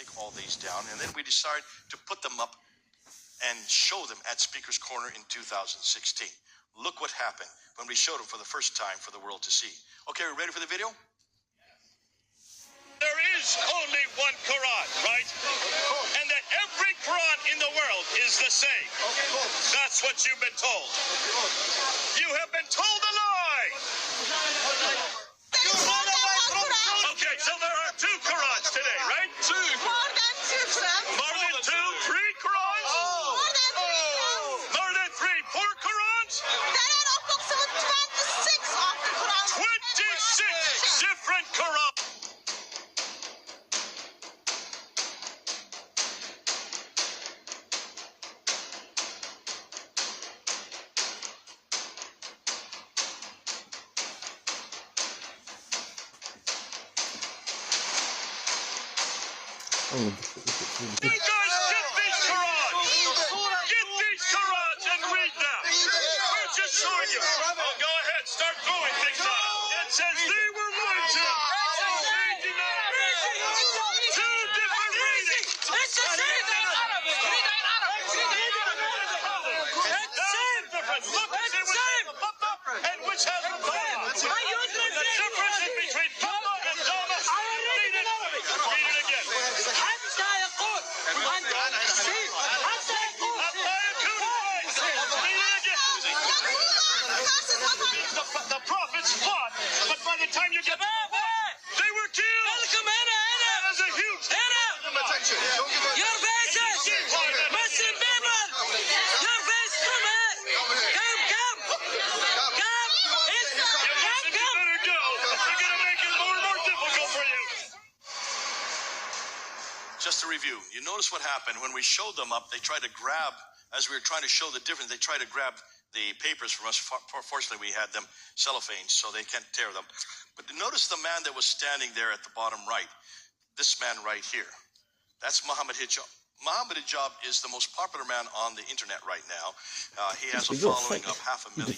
take all these down, and then we decided to put them up and show them at Speaker's Corner in 2016. Look what happened when we showed them for the first time for the world to see. Okay, we ready for the video? There is only one Quran, right? And that every Quran in the world is the same. That's what you've been told. You have been told a lie. Okay, so there are two Qurans today, right? Two. More than two Qurans. More than two? Three Qurans? More than three Qurans. More than three? Four Qurans? There are approximately 26 of the Qurans. 26 different Qurans. Oh, You guys get these Qurans! Get these Qurans and read them! We're just showing you. Oh, go ahead, start throwing things at them. It says they were lied to. They denied. Two different readings. That's the difference. Look, it was and which has the Dhamma. The difference is between Dhamma and Dhamma. Read it. Read it again. The prophets fought, but by the time you get they were killed. That is a huge Your faces! Muslim people! Your face, come here! Come! You better go. They're going to make it more and more difficult for you. Just to review, you notice what happened when we showed them up. They tried to grab, as we were trying to show the difference, they tried to grab the papers from us. Fortunately, we had them cellophane, so they can't tear them. But notice the man that was standing there at the bottom right. This man right here. That's Muhammad Hijab. Muhammad Hijab is the most popular man on the internet right now. He has a following of 500,000.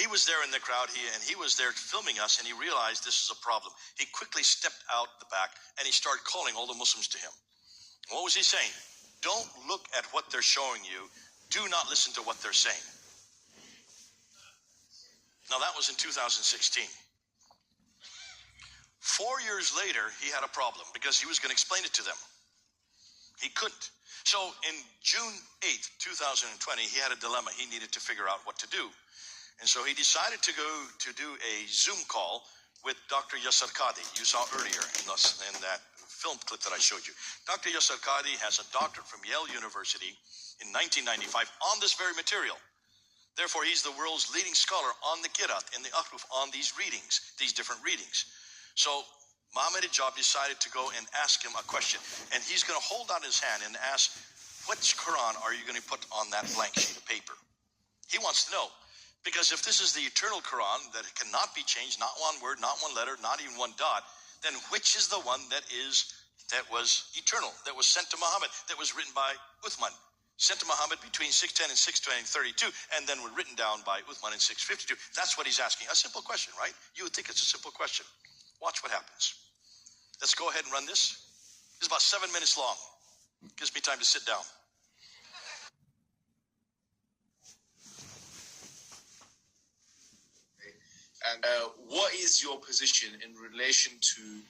He was there in the crowd, and he was there filming us, and he realized this is a problem. He quickly stepped out the back, and he started calling all the Muslims to him. What was he saying? Don't look at what they're showing you. Do not listen to what they're saying. Now, that was in 2016. 4 years later, he had a problem because he was going to explain it to them. He couldn't. So in June 8th, 2020, he had a dilemma. He needed to figure out what to do. And so he decided to go to do a Zoom call with Dr. Yasser Qadhi, you saw earlier in that film clip that I showed you. Dr. Yasser Qadhi has a doctorate from Yale University in 1995 on this very material. Therefore, he's the world's leading scholar on the Qiraat and the Ahruf on these readings, these different readings. So Muhammad Hijab decided to go and ask him a question. And he's going to hold out his hand and ask, which Quran are you going to put on that blank sheet of paper? He wants to know. Because if this is the eternal Quran that cannot be changed, not one word, not one letter, not even one dot, then which is the one that was eternal, that was sent to Muhammad, that was written by Uthman? Sent to Muhammad between 610 and 632, and then were written down by Uthman in 652. That's what he's asking. A simple question, right? You would think it's a simple question. Watch what happens. Let's go ahead and run this. This is about 7 minutes long. Gives me time to sit down. And what is your position in relation to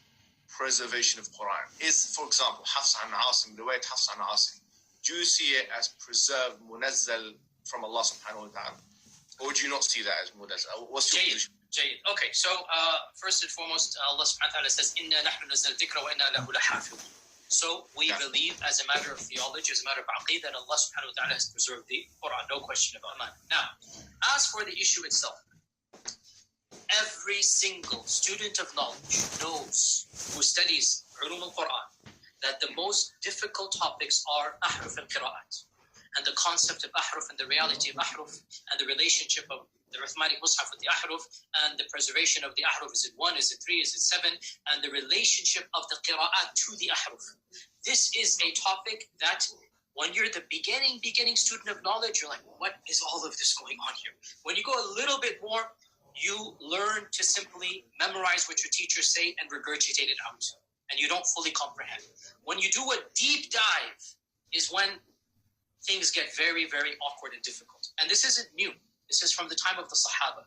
preservation of Quran? Is, for example, Hafs an Asim, the way Hafs an Asim, do you see it as preserved, munazzal from Allah subhanahu wa ta'ala? Or do you not see that as munazzal? What's your position? Jayid. Okay, so first and foremost, Allah subhanahu wa ta'ala says, Inna nahnu nazzal dhikra wa inna lahu lahafidhun. So we believe, as a matter of theology, as a matter of aqeedah, that Allah subhanahu wa ta'ala has preserved the Quran, no question about that. Now, as for the issue itself, every single student of knowledge knows, who studies ulum al-Quran, that the most difficult topics are ahruf and qira'at, and the concept of ahruf and the reality of ahruf, and the relationship of the Uthmanic Mus'haf with the ahruf, and the preservation of the ahruf. Is it 1, is it 3, is it 7, and the relationship of the qira'at to the ahruf. This is a topic that when you're the beginning student of knowledge, you're like, what is all of this going on here? When you go a little bit more, you learn to simply memorize what your teachers say and regurgitate it out. and you don't fully comprehend. When you do a deep dive is when things get very, very awkward and difficult. And this isn't new. This is from the time of the Sahaba.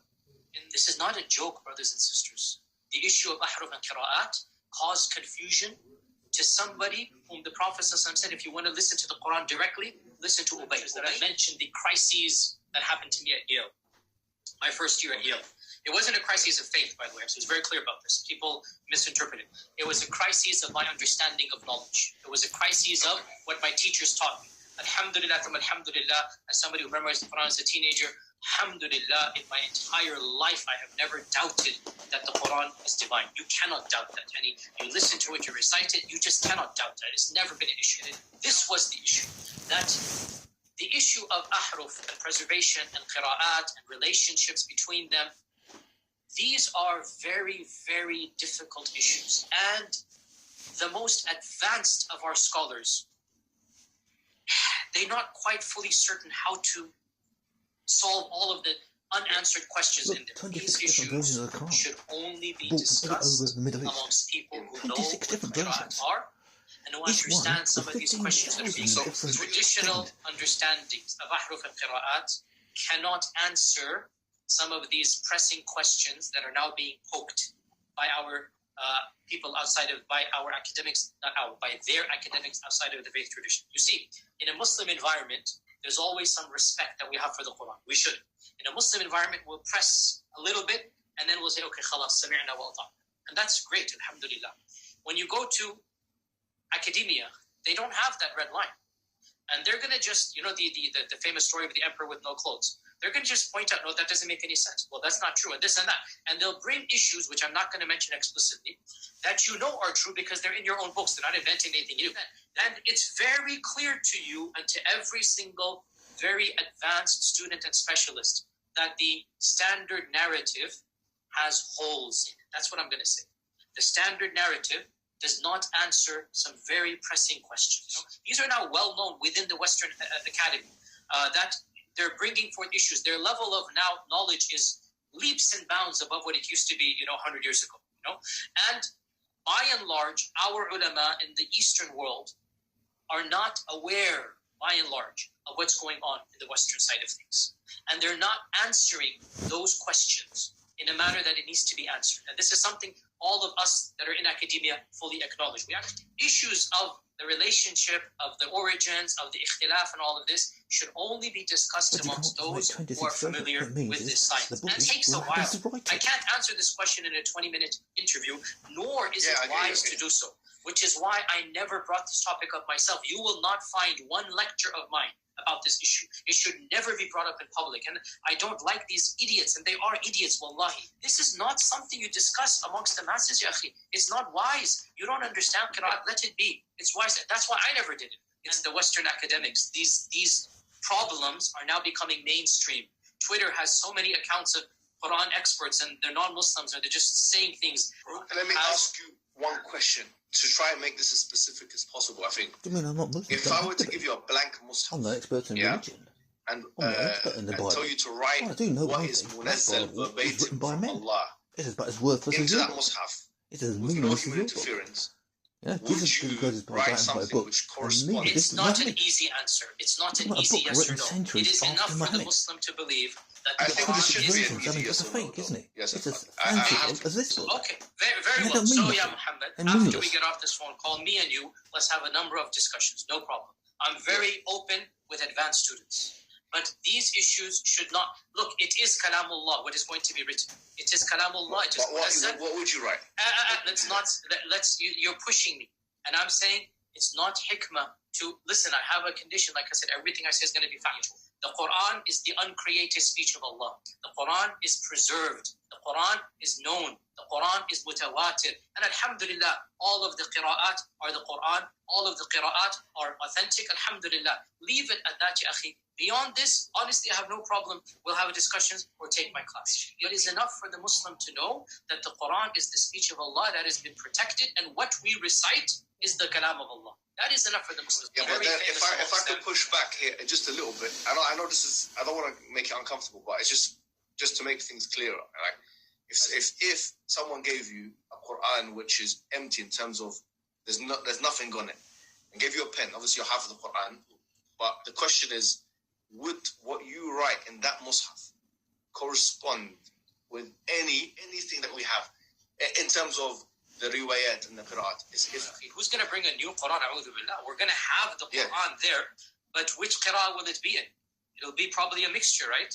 And this is not a joke, brothers and sisters. The issue of ahruf and qira'at caused confusion to somebody whom the Prophet ﷺ said, if you want to listen to the Quran directly, listen to Ubay. That I mentioned the crises that happened to me at Yale, my first year at Yale. It wasn't a crisis of faith, by the way. So I was very clear about this. People misinterpret it. It was a crisis of my understanding of knowledge. It was a crisis of what my teachers taught me. Alhamdulillah, alhamdulillah, as somebody who memorized the Quran as a teenager, alhamdulillah, in my entire life, I have never doubted that the Quran is divine. You cannot doubt that. And you listen to it, you recite it, you just cannot doubt that. It's never been an issue. This was the issue. That the issue of ahruf and preservation and qira'at and relationships between them, these are very, very difficult issues. And the most advanced of our scholars, they're not quite fully certain how to solve all of the unanswered questions in there. These issues should only be discussed amongst people who know what qira'at are and who understand some of these questions that are being solved. Traditional understandings of ahruf and qira'at cannot answer some of these pressing questions that are now being poked by our people outside of, by our academics, by their academics outside of the faith tradition. You see, in a Muslim environment, there's always some respect that we have for the Quran. We should. In a Muslim environment, we'll press a little bit, and then we'll say, okay, khalas, sami'na wa ata'na. And that's great, alhamdulillah. When you go to academia, they don't have that red line. And they're going to just, the famous story of the emperor with no clothes. They're going to just point out, no, that doesn't make any sense. Well, that's not true, and this and that. And they'll bring issues, which I'm not going to mention explicitly, that you know are true because they're in your own books. They're not inventing anything new. And it's very clear to you and to every single very advanced student and specialist that the standard narrative has holes in it. That's what I'm going to say. The standard narrative does not answer some very pressing questions. These are now well known within the Western Academy, that they're bringing forth issues. Their level of now knowledge is leaps and bounds above what it used to be, 100 years ago. And by and large, our ulama in the Eastern world are not aware, by and large, of what's going on in the Western side of things. And they're not answering those questions in a manner that it needs to be answered. And this is something all of us that are in academia fully acknowledge. We have issues of the relationship, of the origins, of the ikhtilaf and all of this should only be discussed amongst those who are familiar with this science. And it takes a while. I can't answer this question in a 20-minute interview, nor is it wise to do so, which is why I never brought this topic up myself. You will not find one lecture of mine about this issue. It should never be brought up in public. And I don't like these idiots, and they are idiots, wallahi. This is not something you discuss amongst the masses, ya akhi. It's not wise. You don't understand qira'at, let it be. It's wise. That's why I never did it. It's the Western academics. These problems are now becoming mainstream. Twitter has so many accounts of Quran experts, and they're non-Muslims, and they're just saying things. Let me ask you one question to try and make this as specific as possible. I think. I mean, I'm not Muslim. If I were to give you a blank mushaf, I'm no expert in religion. And, in the Bible. Tell you to write what is munazzal verbatim from Allah It is about as worthless into as that you. mushaf It is with no meaningless as human your book. interference. Yeah, Would you write something which corresponds? It's not an easy answer. It's not an easy yes or no. It is enough for the Muslim to believe that I the think Quran it should is be the an I mean, easy it's yes a or no. fake, isn't it? Yes, It's as I have fancy to. as this book. Okay, very And it well. don't mean So, nothing. yeah, Muhammad, And after meaningless. we get off this phone call, me and you, let's have a number of discussions. No problem. I'm very open with advanced students. But these issues should not... Look, it is kalamullah, what is going to be written. It is kalamullah. It is What would you write? You're pushing me. And I'm saying it's not hikmah to... Listen, I have a condition. Like I said, everything I say is going to be factual. The Quran is the uncreated speech of Allah. The Quran is preserved. The Quran is known. The Quran is mutawatir. And alhamdulillah, all of the qira'at are the Quran. All of the qira'at are authentic. Alhamdulillah. Leave it at that, ya akhi. Beyond this, honestly, I have no problem. We'll have a discussion or take my class. It is enough for the Muslim to know that the Quran is the speech of Allah that has been protected, and what we recite is the kalam of Allah. That is enough for the Muslim. Yeah, but then if I could push back here just a little bit, I know this is, I don't want to make it uncomfortable, but it's just to make things clearer. Like, if someone gave you a Quran which is empty in terms of There's nothing on it. And gave you a pen. Obviously, you have the Quran. But the question is, would what you write in that mushaf correspond with anything that we have in terms of the riwayat and the qira'at? Who's going to bring a new Quran? A'udhu billah. We're going to have the Quran there, but which qira'ah will it be in? It'll be probably a mixture, right?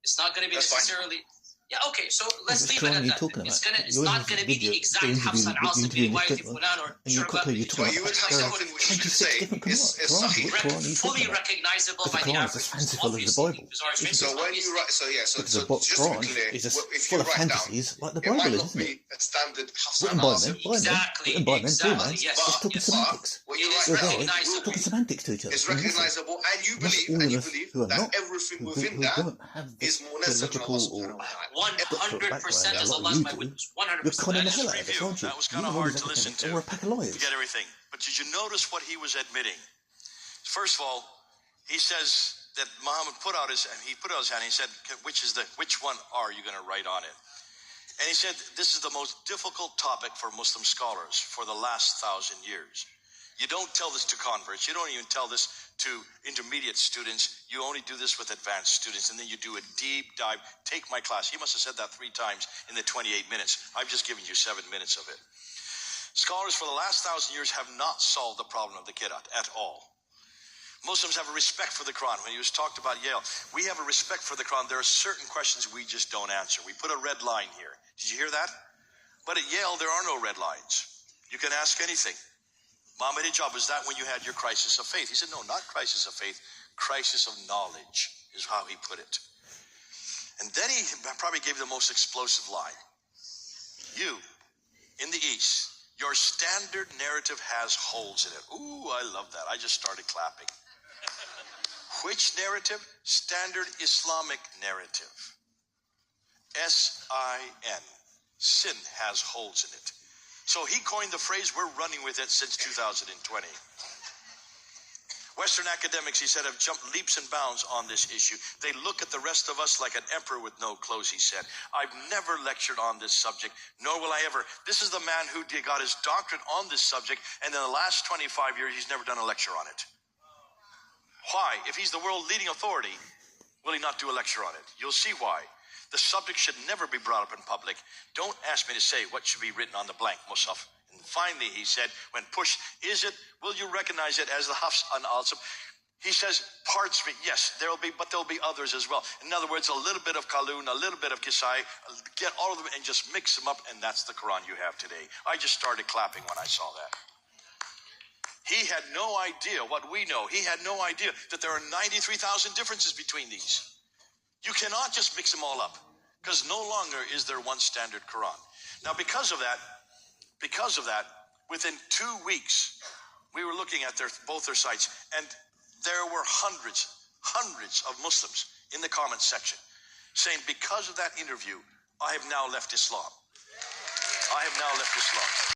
It's not going to be necessarily... Yeah, okay, so let's leave it at that. It's not going to be the exact Hafs and Asim bin Riwayat Fulan or Shu'bah. But you would have something which you say is sahih. Fully recognizable by the average. Obviously, So when you write, so just to Quran be clear, is just if full you of write down, fantasies like the it Bible might is, not isn't it? be a standard Hafs Written and by Asim. men, written by men too, man. Yes. It's talking semantics. What you It is write down, recognizable. Talking semantics to each other. it's recognizable, and you believe that everything within that is munazzal from Allah subhanahu wa ta'ala. 100% as Allah's my witness. 100%. You're conning the That is hell out of us, aren't you? That was kind of hard to listen to. We're a pack of lawyers. Forget everything. But did you notice what he was admitting? First of all, he says that Muhammad put out his hand. He said, which one are you going to write on it? And he said, this is the most difficult topic for Muslim scholars for the last 1,000 years. You don't tell this to converts. You don't even tell this to intermediate students. You only do this with advanced students, and then you do a deep dive. Take my class. He must have said that 3 times in the 28 minutes. I've just given you 7 minutes of it. Scholars for the last 1,000 years have not solved the problem of the Qira'at at all. Muslims have a respect for the Quran. When he was talked about Yale, we have a respect for the Quran. There are certain questions we just don't answer. We put a red line here. Did you hear that? But at Yale, there are no red lines. You can ask anything. Muhammad Hijab, was that when you had your crisis of faith? He said, no, not crisis of faith, crisis of knowledge is how he put it. And then he probably gave the most explosive line. You, in the East, your standard narrative has holes in it. Ooh, I love that. I just started clapping. Which narrative? Standard Islamic narrative. S-I-N. Sin has holes in it. So he coined the phrase, we're running with it since 2020. Western academics, he said, have jumped leaps and bounds on this issue. They look at the rest of us like an emperor with no clothes, he said. I've never lectured on this subject, nor will I ever. This is the man who got his doctorate on this subject, and in the last 25 years, he's never done a lecture on it. Why? If he's the world leading authority, will he not do a lecture on it? You'll see why. The subject should never be brought up in public. Don't ask me to say what should be written on the blank mushaf. And finally, he said, when pushed, will you recognize it as the Hafs and Asim? He says, parts of it, yes, but there'll be others as well. In other words, a little bit of Qalun, a little bit of Kisai, get all of them and just mix them up, and that's the Quran you have today. I just started clapping when I saw that. He had no idea what we know. He had no idea that there are 93,000 differences between these. You cannot just mix them all up, because no longer is there one standard Quran. Now, because of that, within 2 weeks, we were looking at both their sites, and there were hundreds of Muslims in the comments section saying, because of that interview, I have now left Islam. I have now left Islam.